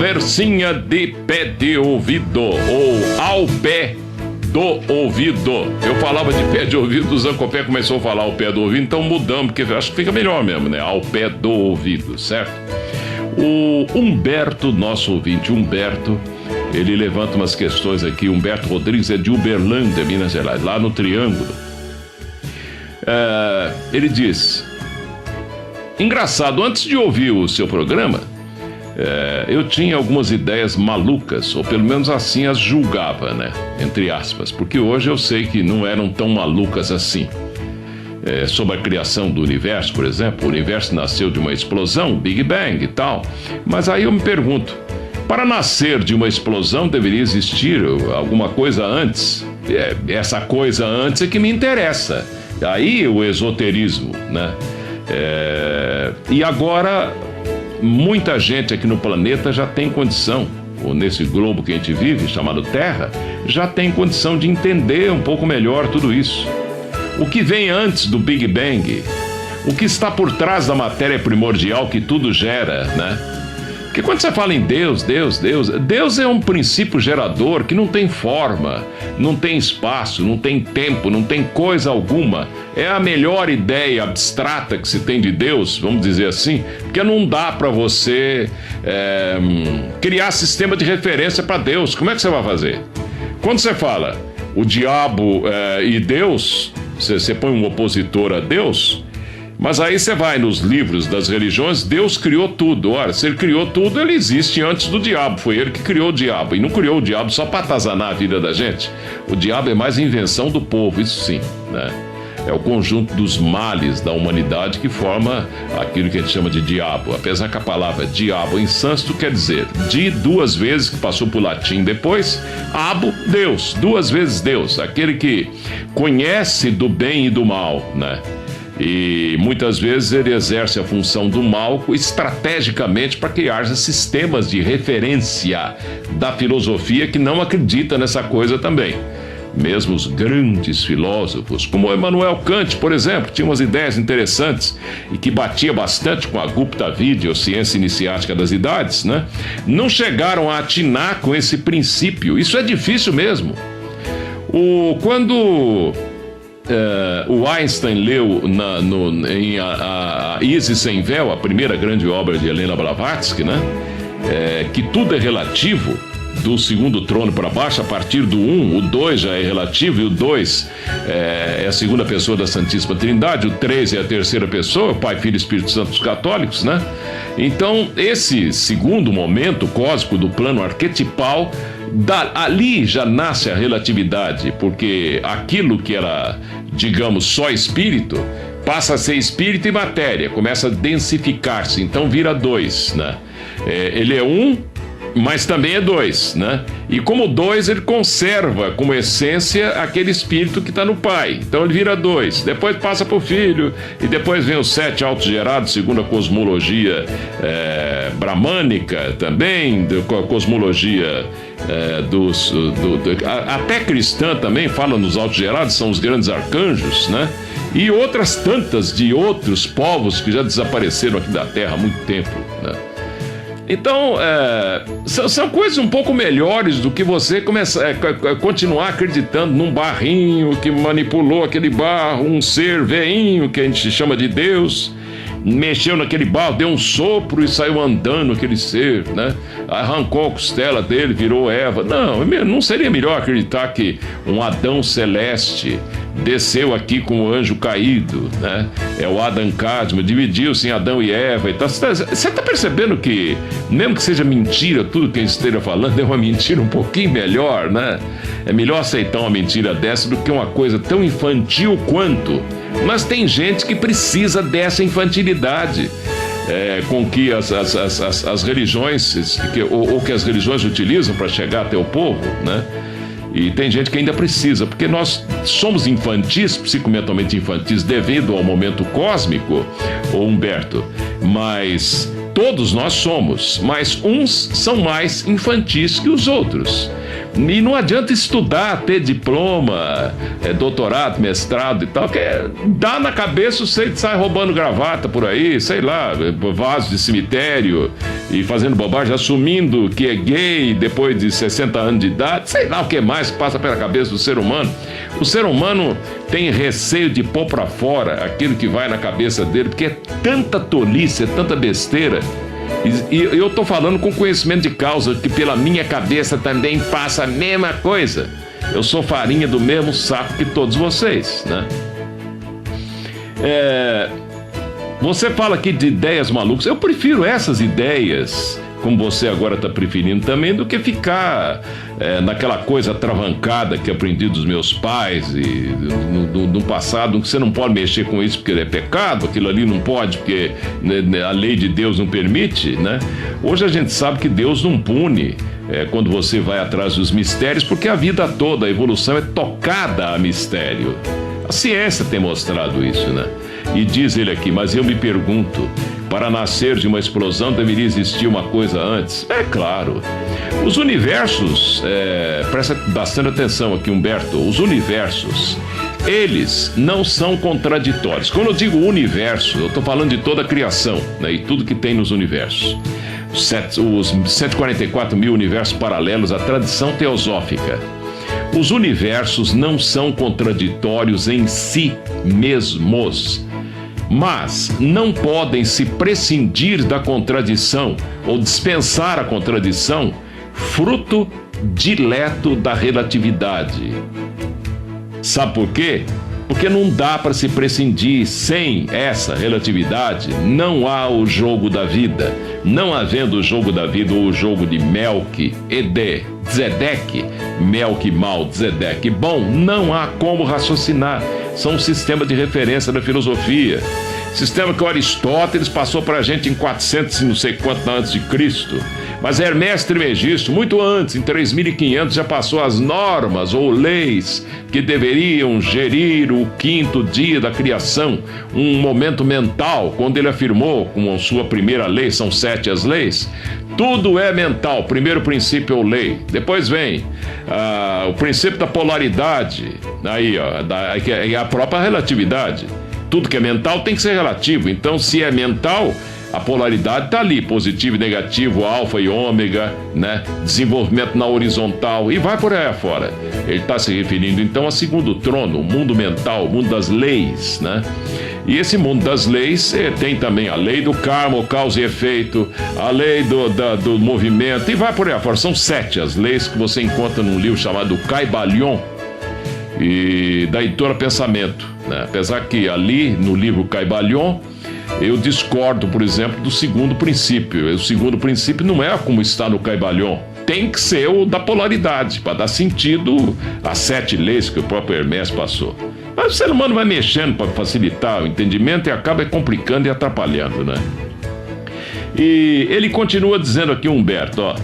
conversinha de pé de ouvido, ou ao pé do ouvido. Eu falava de pé de ouvido, o Zancopé começou a falar ao pé do ouvido, então mudamos, porque acho que fica melhor mesmo, né? Ao pé do ouvido, certo? O Humberto, nosso ouvinte, Humberto, ele levanta umas questões aqui. Humberto Rodrigues é de Uberlândia, Minas Gerais, lá no Triângulo. Ele diz: engraçado, antes de ouvir o seu programa, eu tinha algumas ideias malucas, ou pelo menos assim as julgava, né? Entre aspas, porque hoje eu sei que não eram tão malucas assim. Sobre a criação do universo, por exemplo, o universo nasceu de uma explosão, Big Bang e tal. Mas aí eu me pergunto, para nascer de uma explosão deveria existir alguma coisa antes? Essa coisa antes é que me interessa. Aí o esoterismo, né? E agora muita gente aqui no planeta já tem condição, ou nesse globo que a gente vive, chamado Terra, já tem condição de entender um pouco melhor tudo isso. O que vem antes do Big Bang, o que está por trás da matéria primordial que tudo gera, né? Porque quando você fala em Deus é um princípio gerador que não tem forma, não tem espaço, não tem tempo, não tem coisa alguma. É a melhor ideia abstrata que se tem de Deus, vamos dizer assim, porque não dá para você criar sistema de referência para Deus. Como é que você vai fazer? Quando você fala o diabo e Deus, você põe um opositor a Deus, mas aí você vai nos livros das religiões, Deus criou tudo. Ora, se ele criou tudo, ele existe antes do diabo. Foi ele que criou o diabo. E não criou o diabo só para atazanar a vida da gente. O diabo é mais invenção do povo, isso sim, né? É o conjunto dos males da humanidade que forma aquilo que a gente chama de diabo. Apesar que a palavra diabo em sânscrito quer dizer di, duas vezes, que passou para o latim depois, abo, Deus, duas vezes Deus, aquele que conhece do bem e do mal, né? E muitas vezes ele exerce a função do mal estrategicamente para criar sistemas de referência da filosofia que não acredita nessa coisa também. Mesmo os grandes filósofos, como Immanuel Kant, por exemplo, tinha umas ideias interessantes e que batia bastante com a Gupta Vidya, ou ciência iniciática das idades, né? Não chegaram a atinar com esse princípio. Isso é difícil mesmo. Quando o Einstein leu em a Isis Sem Véu, a primeira grande obra de Helena Blavatsky, né? Que tudo é relativo, do segundo trono para baixo, a partir do 1, o 2 já é relativo, e o 2 é a segunda pessoa da Santíssima Trindade, o 3 é a terceira pessoa, Pai, Filho e Espírito Santo dos católicos, né? Então, esse segundo momento cósmico do plano arquetipal, ali já nasce a relatividade, porque aquilo que era, digamos, só espírito, passa a ser espírito e matéria, começa a densificar-se, então vira 2, né? Ele é 1, mas também é 2, né? E como 2, ele conserva como essência aquele espírito que está no Pai. Então ele vira 2, depois passa para o Filho, e depois vem os 7 autogerados, segundo a cosmologia bramânica também, a cosmologia até cristã também fala nos autogerados, são os grandes arcanjos, né? E outras tantas de outros povos que já desapareceram aqui da Terra há muito tempo, né? Então, são coisas um pouco melhores do que você continuar acreditando num barrinho que manipulou aquele barro, um ser veinho que a gente chama de Deus, mexeu naquele barro, deu um sopro e saiu andando aquele ser, né? Arrancou a costela dele, virou Eva. Não seria melhor acreditar que um Adão celeste desceu aqui com o anjo caído, né? É o Adam Kadmon, dividiu-se em Adão e Eva. Então, você está percebendo que, mesmo que seja mentira, tudo que a gente esteja falando é uma mentira um pouquinho melhor, né? É melhor aceitar uma mentira dessa do que uma coisa tão infantil quanto. Mas tem gente que precisa dessa infantilidade com que as religiões, ou que as religiões utilizam para chegar até o povo, né? E tem gente que ainda precisa, porque nós somos infantis, psicomentalmente infantis, devido ao momento cósmico, ô Humberto, mas todos nós somos, mas uns são mais infantis que os outros. E não adianta estudar, ter diploma, doutorado, mestrado e tal, que dá na cabeça, você sai roubando gravata por aí, sei lá, vaso de cemitério e fazendo bobagem, assumindo que é gay depois de 60 anos de idade, sei lá o que mais passa pela cabeça do ser humano. O ser humano tem receio de pôr pra fora aquilo que vai na cabeça dele, porque é tanta tolice, é tanta besteira. E eu tô falando com conhecimento de causa, que pela minha cabeça também passa a mesma coisa. Eu sou farinha do mesmo saco que todos vocês, né? Você fala aqui de ideias malucas. Eu prefiro essas ideias, como você agora está preferindo também, do que ficar naquela coisa atravancada que aprendi dos meus pais e no passado, que você não pode mexer com isso porque é pecado, aquilo ali não pode porque a lei de Deus não permite, né? Hoje a gente sabe que Deus não pune quando você vai atrás dos mistérios, porque a vida toda, a evolução é tocada a mistério. A ciência tem mostrado isso, né? E diz ele aqui, mas eu me pergunto, para nascer de uma explosão deveria existir uma coisa antes? É claro. Os universos, presta bastante atenção aqui, Humberto, os universos, eles não são contraditórios. Quando eu digo universo, eu estou falando de toda a criação, né, e tudo que tem nos universos. Os 144 mil universos paralelos à tradição teosófica. Os universos não são contraditórios em si mesmos, mas não podem se prescindir da contradição ou dispensar a contradição, fruto dileto da relatividade. Sabe por quê? Porque não dá para se prescindir. Sem essa relatividade, não há o jogo da vida. Não havendo o jogo da vida, ou o jogo de Melquisedeque, Melqui mal, Zedeque bom, não há como raciocinar. São um sistema de referência da filosofia. Sistema que Aristóteles passou para a gente em 400 e não sei quanto antes de Cristo. Mas Hermes Trismegisto, muito antes, em 3500, já passou as normas ou leis que deveriam gerir o quinto dia da criação, um momento mental, quando ele afirmou, com sua primeira lei, são 7 as leis, tudo é mental. Primeiro princípio é lei, depois vem o princípio da polaridade, aí é a própria relatividade. Tudo que é mental tem que ser relativo. Então, se é mental, a polaridade está ali, positivo e negativo, alfa e ômega, né? Desenvolvimento na horizontal e vai por aí afora. Ele está se referindo então ao segundo trono, o mundo mental, o mundo das leis, né? E esse mundo das leis tem também a lei do karma, causa e efeito, a lei do movimento e vai por aí afora. São 7 as leis que você encontra num livro chamado Caibalion, e da editora Pensamento, né? Apesar que ali no livro Caibalion eu discordo, por exemplo, do segundo princípio. O segundo princípio não é como está no Caibalion. Tem que ser o da polaridade, para dar sentido às 7 leis que o próprio Hermes passou. Mas o ser humano vai mexendo para facilitar o entendimento e acaba complicando e atrapalhando, né? E ele continua dizendo aqui, Humberto,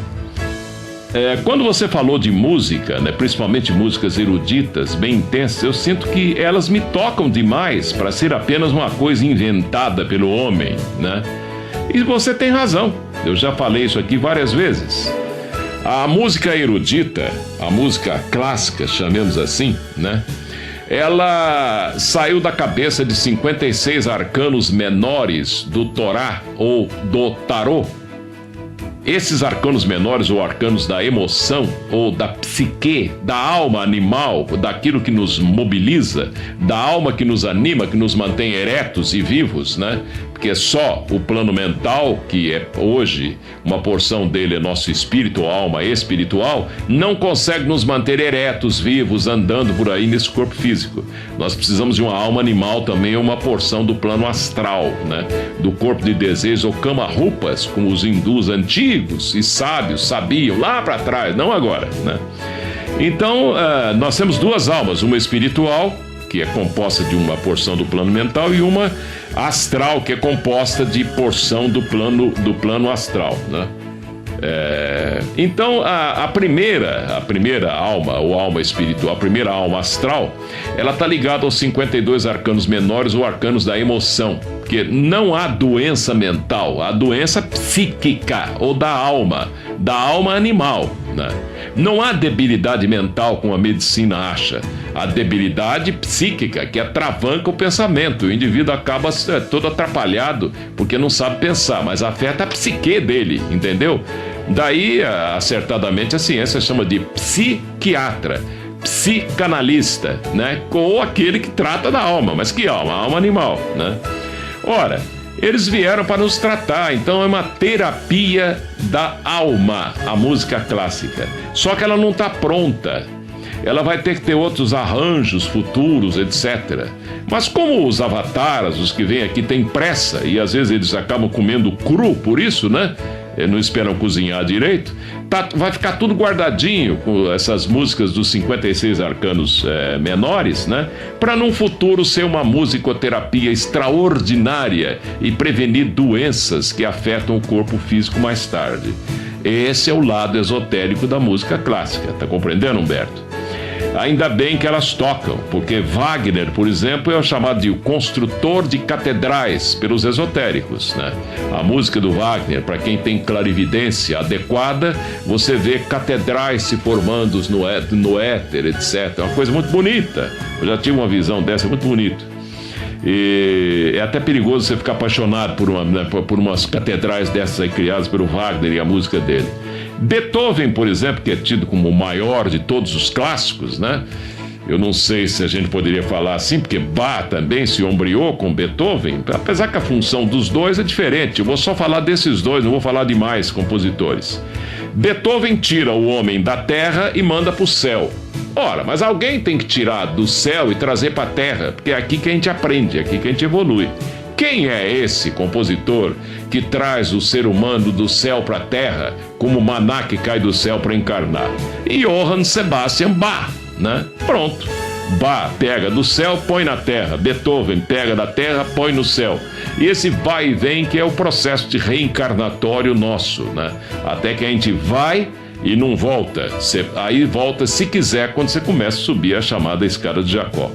quando você falou de música, né, principalmente músicas eruditas, bem intensas, eu sinto que elas me tocam demais para ser apenas uma coisa inventada pelo homem, né? E você tem razão, eu já falei isso aqui várias vezes. A música erudita, a música clássica, chamemos assim, né? Ela saiu da cabeça de 56 arcanos menores do Torá ou do Tarô. Esses arcanos menores, ou arcanos da emoção, ou da psique, da alma animal, daquilo que nos mobiliza, da alma que nos anima, que nos mantém eretos e vivos, né? Porque só o plano mental, que é hoje uma porção dele é nosso espírito, ou alma espiritual, não consegue nos manter eretos, vivos, andando por aí nesse corpo físico. Nós precisamos de uma alma animal também, uma porção do plano astral, né? Do corpo de desejo, ou kama-rupas, como os hindus antigos e sábios sabiam lá para trás, não agora, né? Então, nós temos 2 almas, uma espiritual, que é composta de uma porção do plano mental, e uma astral, que é composta de porção do plano astral, né? Então a primeira alma, ou alma espiritual, a primeira alma astral, ela está ligada aos 52 arcanos menores, ou arcanos da emoção, porque não há doença mental, há doença psíquica, ou da alma animal, né? Não há debilidade mental como a medicina acha. Há debilidade psíquica, que atravanca o pensamento. O indivíduo acaba todo atrapalhado porque não sabe pensar, mas afeta a psique dele, entendeu? Daí, acertadamente, a ciência chama de psiquiatra, psicanalista, né? Ou aquele que trata da alma. Mas que alma? A alma animal, né? Ora, eles vieram para nos tratar, então é uma terapia da alma, a música clássica. Só que ela não está pronta. Ela vai ter que ter outros arranjos futuros, etc. Mas como os avataras, os que vêm aqui, têm pressa, e às vezes eles acabam comendo cru, por isso, né? Não esperam cozinhar direito, vai ficar tudo guardadinho com essas músicas dos 56 arcanos menores, né? Para num futuro ser uma musicoterapia extraordinária e prevenir doenças que afetam o corpo físico mais tarde. Esse é o lado esotérico da música clássica, tá compreendendo, Humberto? Ainda bem que elas tocam, porque Wagner, por exemplo, é o chamado de construtor de catedrais pelos esotéricos, né? A música do Wagner, para quem tem clarividência adequada, você vê catedrais se formando no éter, etc. É uma coisa muito bonita. Eu já tive uma visão dessa, é muito bonito. E é até perigoso você ficar apaixonado por umas catedrais dessas aí criadas pelo Wagner e a música dele. Beethoven, por exemplo, que é tido como o maior de todos os clássicos, né? Eu não sei se a gente poderia falar assim, porque Bach também se ombreou com Beethoven, apesar que a função dos dois é diferente. Eu vou só falar desses dois, não vou falar de mais compositores. Beethoven tira o homem da terra e manda para o céu. Ora, mas alguém tem que tirar do céu e trazer para a terra, porque é aqui que a gente aprende, é aqui que a gente evolui. Quem é esse compositor que traz o ser humano do céu para a terra, como o maná que cai do céu para encarnar? Johann Sebastian Bach, né? Pronto. Bach pega do céu, põe na terra. Beethoven pega da terra, põe no céu. E esse vai e vem que é o processo de reencarnatório nosso, né? Até que a gente vai e não volta. Aí volta, se quiser, quando você começa a subir a chamada escada de Jacó.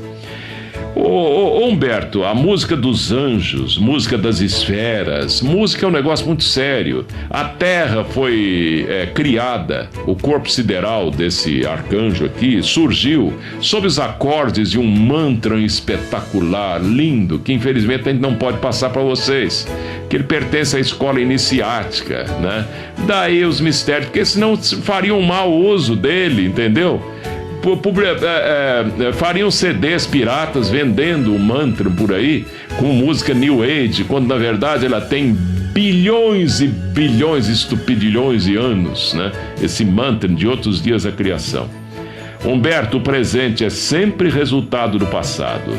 Ô Humberto, a música dos anjos, música das esferas, música é um negócio muito sério. A Terra foi criada, o corpo sideral desse arcanjo aqui surgiu sob os acordes de um mantra espetacular, lindo, que infelizmente a gente não pode passar para vocês, que ele pertence à escola iniciática, né? Daí os mistérios, porque senão fariam mau uso dele, entendeu? Fariam CDs piratas vendendo o mantra por aí com música New Age, quando na verdade ela tem bilhões e bilhões, estupidilhões de anos, né? Esse mantra de outros dias da criação. Humberto, o presente é sempre resultado do passado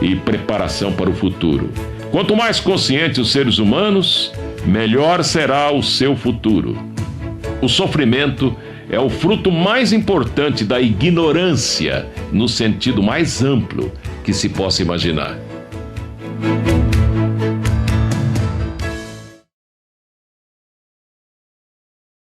e preparação para o futuro. Quanto mais conscientes os seres humanos, melhor será o seu futuro. O sofrimento é o fruto mais importante da ignorância, no sentido mais amplo que se possa imaginar.